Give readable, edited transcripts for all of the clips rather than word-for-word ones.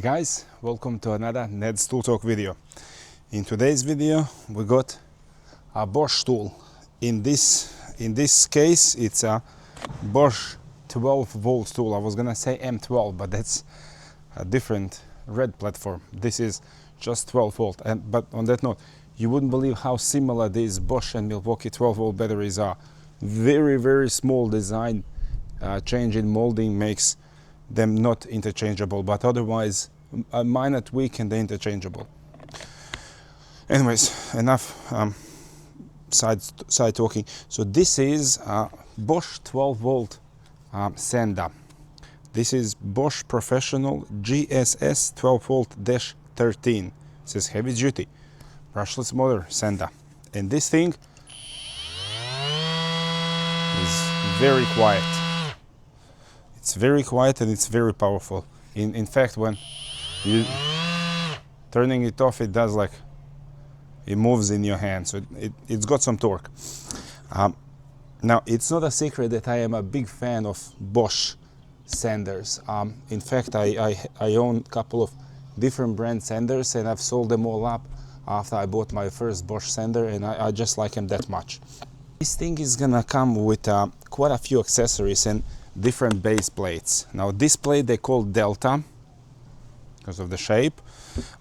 guys, welcome to another Ned's Tool Talk video. In today's video we got a Bosch tool. In this case it's a Bosch 12-volt tool. I was gonna say M12, but that's a different red platform. This is just 12-volt. But on that note, you wouldn't believe how similar these Bosch and Milwaukee 12-volt batteries are. Very small design change in molding makes them not interchangeable, but otherwise a minor tweak and they're interchangeable. Anyways, enough side talking. So this is a Bosch 12-volt SANDER. This is Bosch Professional GSS 12-volt-13. It says heavy duty brushless motor SANDER, and this thing is very quiet. It's very quiet and it's very powerful. In fact, when you turning it off, it does like it moves in your hand, so it's got some torque. Now, it's not a secret that I am a big fan of Bosch sanders. In fact, I own a couple of different brand sanders, and I've sold them all up after I bought my first Bosch sander, and I just like them that much. This thing is gonna come with quite a few accessories and different base plates. Now this plate they call Delta because of the shape,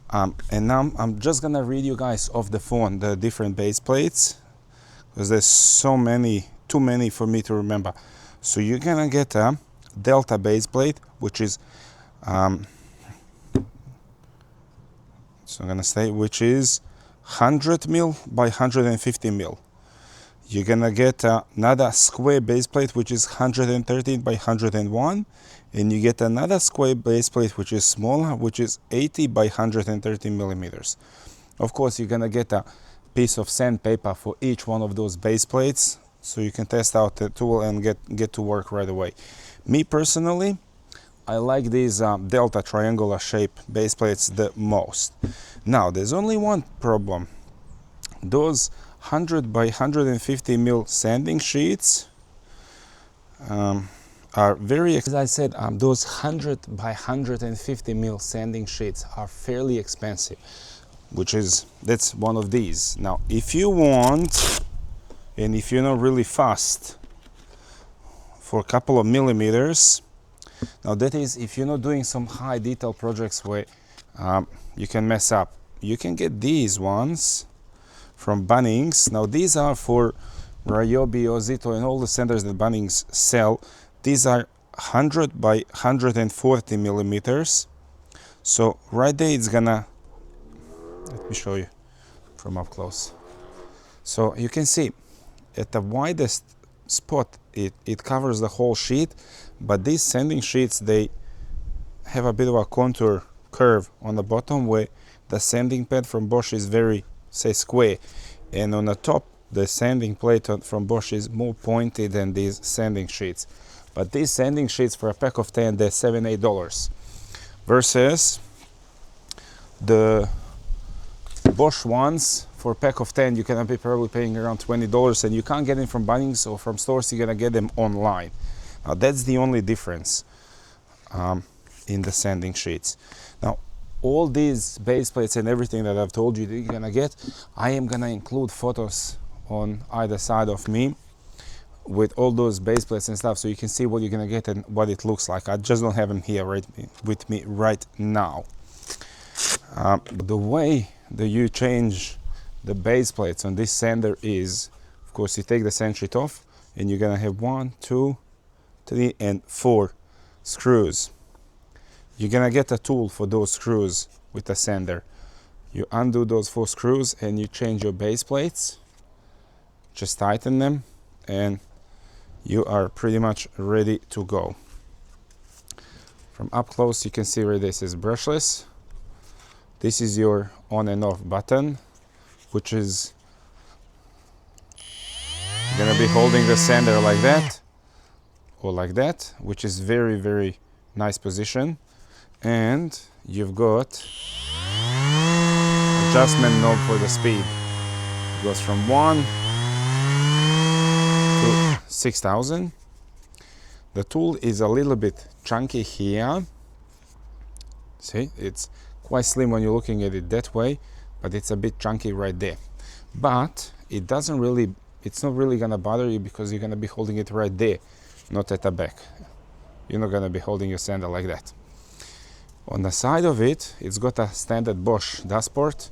and now I'm just gonna read you guys off the phone the different base plates because there's so many, too many for me to remember. So you're gonna get a Delta base plate, which is which is 100 mil by 150 mil. You're gonna get another square base plate, which is 113 by 101, and you get another square base plate which is smaller, which is 80 by 130 millimeters. Of course, you're gonna get a piece of sandpaper for each one of those base plates, so you can test out the tool and get to work right away. Me personally, I like these Delta triangular shape base plates the most. Now, there's only one problem. Those 100 by 150 mil sanding sheets are very, as I said, those 100 by 150 mil sanding sheets are fairly expensive, that's one of these. Now, if you want, and if you're not really fast for a couple of millimeters, now that is if you're not doing some high detail projects where you can mess up, you can get these ones from Bunnings. Now these are for Ryobi, Ozito, and all the sanders that Bunnings sell. These are 100 by 140 millimeters. So right there it's gonna, let me show you from up close. So you can see at the widest spot it covers the whole sheet, but these sanding sheets, they have a bit of a contour curve on the bottom where the sanding pad from Bosch is very, say, square, and on the top the sanding plate from Bosch is more pointed than these sanding sheets. But these sanding sheets for a pack of 10, they're $7-8 versus the Bosch ones for a pack of 10 you can be probably paying around $20, and you can't get them from Bunnings or from stores. You're gonna get them online. Now that's the only difference in the sanding sheets. Now all these base plates and everything that I've told you that you're gonna get, I am gonna include photos on either side of me with all those base plates and stuff, so you can see what you're gonna get and what it looks like. I just don't have them here with me right now. The way that you change the base plates on this sander is, of course, you take the sand sheet off and you're gonna have 1, 2, 3, and 4 screws. You're gonna get a tool for those screws with a sander. You undo those 4 screws and you change your base plates, just tighten them, and you are pretty much ready to go. From up close you can see where this is brushless. This is your on and off button, which is gonna be holding the sander like that or like that, which is very nice position. And you've got adjustment knob for the speed. It goes from 1 to 6,000. The tool is a little bit chunky here, See, it's quite slim when you're looking at it that way, but it's a bit chunky right there. But it doesn't really, it's not really gonna bother you because you're gonna be holding it right there, not at the back. You're not gonna be holding your sander like that. On the side of it, it's got a standard Bosch dust port,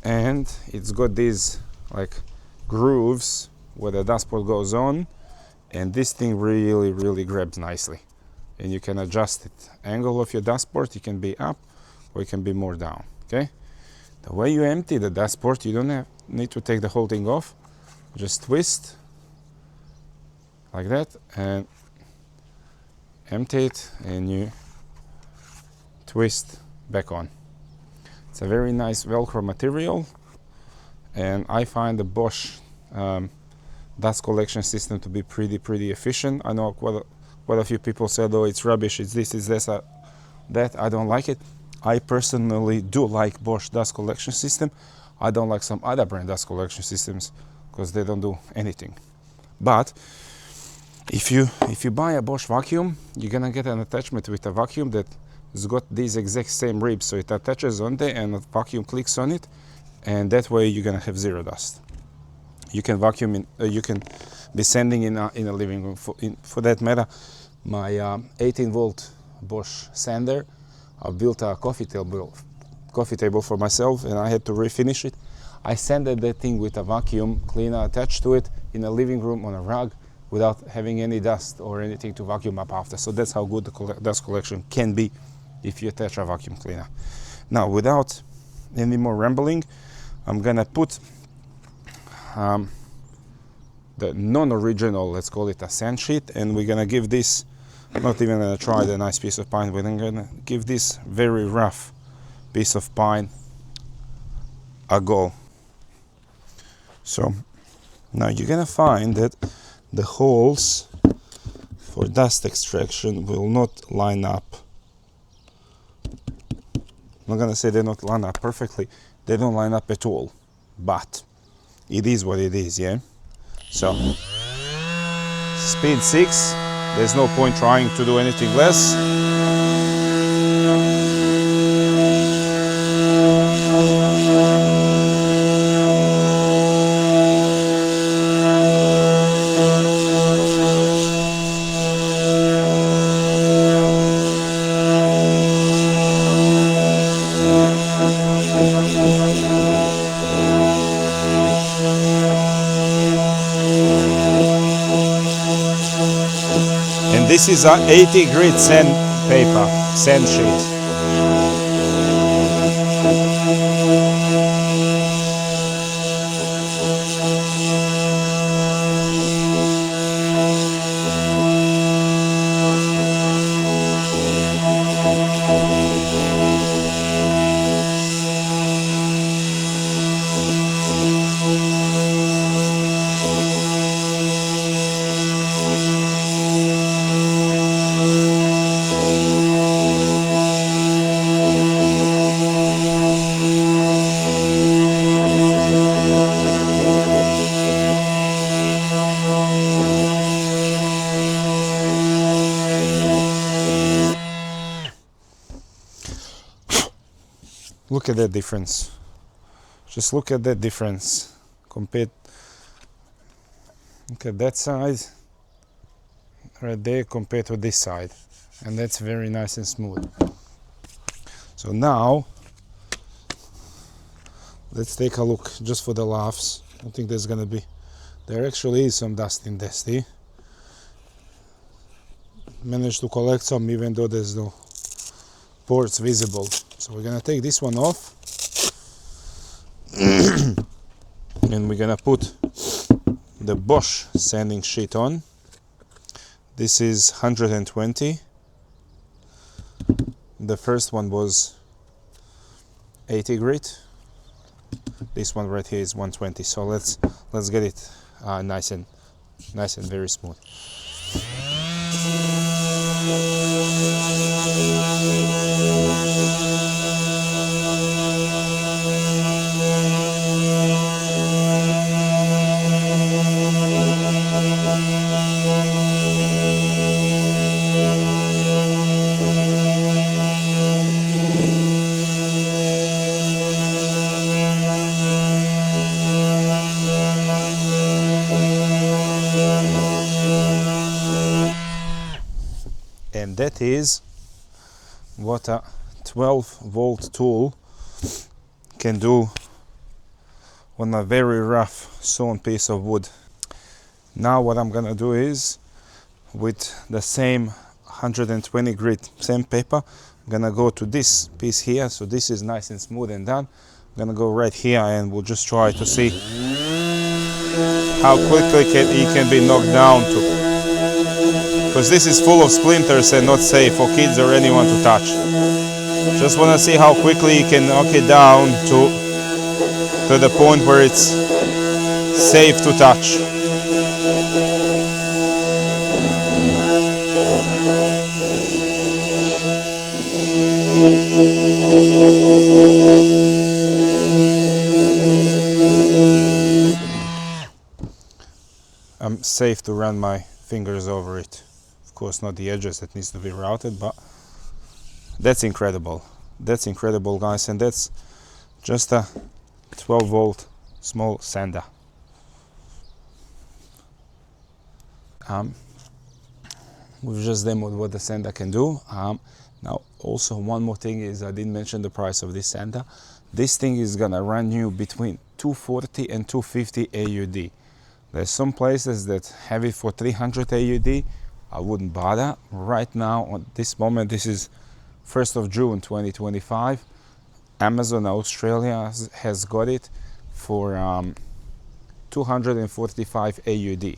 and it's got these like grooves where the dust port goes on, and this thing really grabs nicely. And you can adjust it. Angle of your dust port, it can be up or it can be more down, okay? The way you empty the dust port, you don't need to take the whole thing off. Just twist like that and empty it, and you twist back on. It's a very nice Velcro material, and I find the Bosch dust collection system to be pretty efficient. I know quite a few people said, oh, it's rubbish, it's this, it's this, that. I don't like it. I personally do like Bosch dust collection system. I don't like some other brand dust collection systems because they don't do anything. But if you buy a Bosch vacuum, you're gonna get an attachment with a vacuum that has got these exact same ribs, so it attaches on there and the vacuum clicks on it, and that way you're gonna have zero dust. You can vacuum in, you can be sanding in a living room. For that matter, my 18-volt Bosch sander, I built a coffee table for myself, and I had to refinish it. I sanded that thing with a vacuum cleaner attached to it in a living room on a rug without having any dust or anything to vacuum up after. So that's how good the dust collection can be if you attach a vacuum cleaner. Now, without any more rambling, I'm gonna put the non-original, let's call it a sand sheet, and we're gonna give this, not even gonna try the nice piece of pine, we're gonna give this very rough piece of pine a go. So now you're gonna find that the holes for dust extraction will not line up. I'm not gonna say they don't line up perfectly, they don't line up at all, but it is what it is, yeah? So, speed 6, there's no point trying to do anything less. And this is a 80 grit sand paper, sand sheet. Look at that difference. Just look at that difference. Look at that side right there compared to this side. And that's very nice and smooth. So now, let's take a look just for the laughs. I think there's gonna be, there actually is some dust in this, see? Managed to collect some even though there's no ports visible. So we're gonna take this one off and we're gonna put the Bosch sanding sheet on. This is 120. The first one was 80 grit. This one right here is 120. So let's get it nice and very smooth. and that is what a 12-volt tool can do on a very rough sawn piece of wood. Now what I'm gonna do is, with the same 120 grit sandpaper, I'm gonna go to this piece here, so this is nice and smooth and done. I'm gonna go right here and we'll just try to see how quickly it can be knocked down to, because this is full of splinters and not safe for kids or anyone to touch. Just want to see how quickly you can knock it down to the point where it's safe to touch. I'm safe to run my fingers over it. Of course not the edges, that needs to be routed, but that's incredible. That's incredible, guys, and that's just a 12-volt small sander. We've just demoed what the sander can do. Now also one more thing is, I didn't mention the price of this sander. This thing is gonna run you between 240 and 250 AUD. There's some places that have it for 300 AUD. I wouldn't bother. Right now, on this moment, this is 1st of June 2025. Amazon Australia has got it for 245 AUD.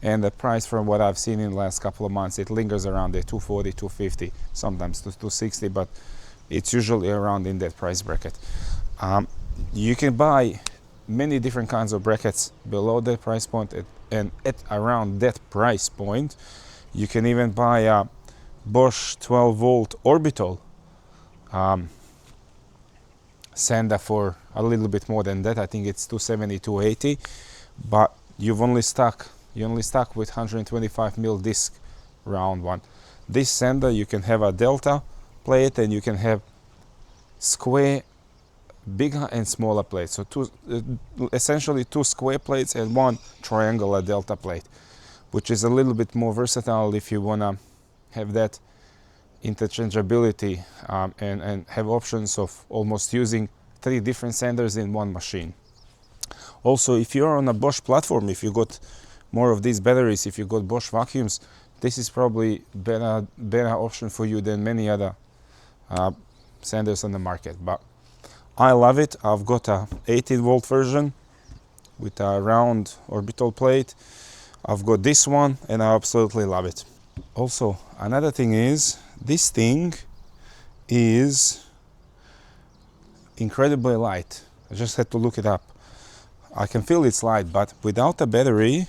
And the price, from what I've seen in the last couple of months, it lingers around there, 240, 250, sometimes 260, but it's usually around in that price bracket. You can buy many different kinds of brackets below that price point, and at around that price point you can even buy a Bosch 12-volt orbital sander for a little bit more than that. I think it's 270, 280, but you're only stuck with 125mm disc round one. This sander, you can have a delta plate and you can have square, bigger and smaller plates, so essentially two square plates and one triangular delta plate, which is a little bit more versatile if you want to have that interchangeability and have options of almost using 3 different sanders in one machine. Also, if you're on a Bosch platform, if you got more of these batteries, if you got Bosch vacuums, this is probably better option for you than many other sanders on the market. But I love it. I've got a 18-volt version with a round orbital plate. I've got this one and I absolutely love it. Also, another thing is, this thing is incredibly light. I just had to look it up. I can feel it's light, but without a battery,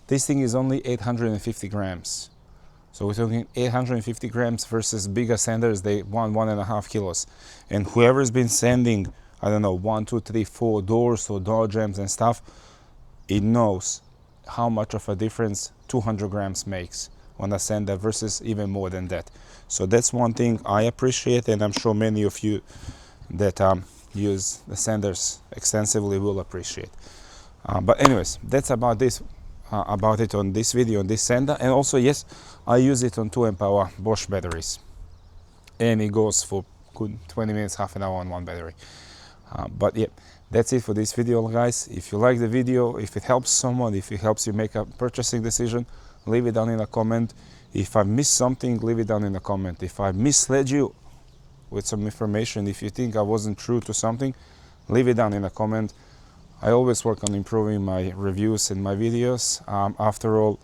this thing is only 850 grams. So we're talking 850 grams versus bigger sanders, they 1.5 kilos. And whoever's been sanding, I don't know, 1, 2, 3, 4 doors or door jambs and stuff, it knows how much of a difference 200 grams makes on a sander versus even more than that. So that's one thing I appreciate, and I'm sure many of you that use the sanders extensively will appreciate. But anyways, that's about it on this video on this sander. And also, yes, I use it on 2Ah Bosch batteries, and it goes for good 20 minutes, half an hour on one battery. But yeah, that's it for this video, guys. If you like the video, if it helps someone, if it helps you make a purchasing decision, leave it down in a comment. If I missed something, leave it down in a comment. If I misled you with some information, if you think I wasn't true to something, leave it down in a comment. I always work on improving my reviews and my videos. After all,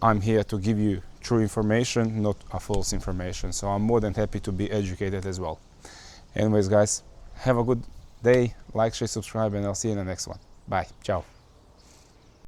I'm here to give you true information, not a false information. So I'm more than happy to be educated as well. Anyways, guys, have a good day. Like, share, subscribe, and I'll see you in the next one. Bye. Ciao.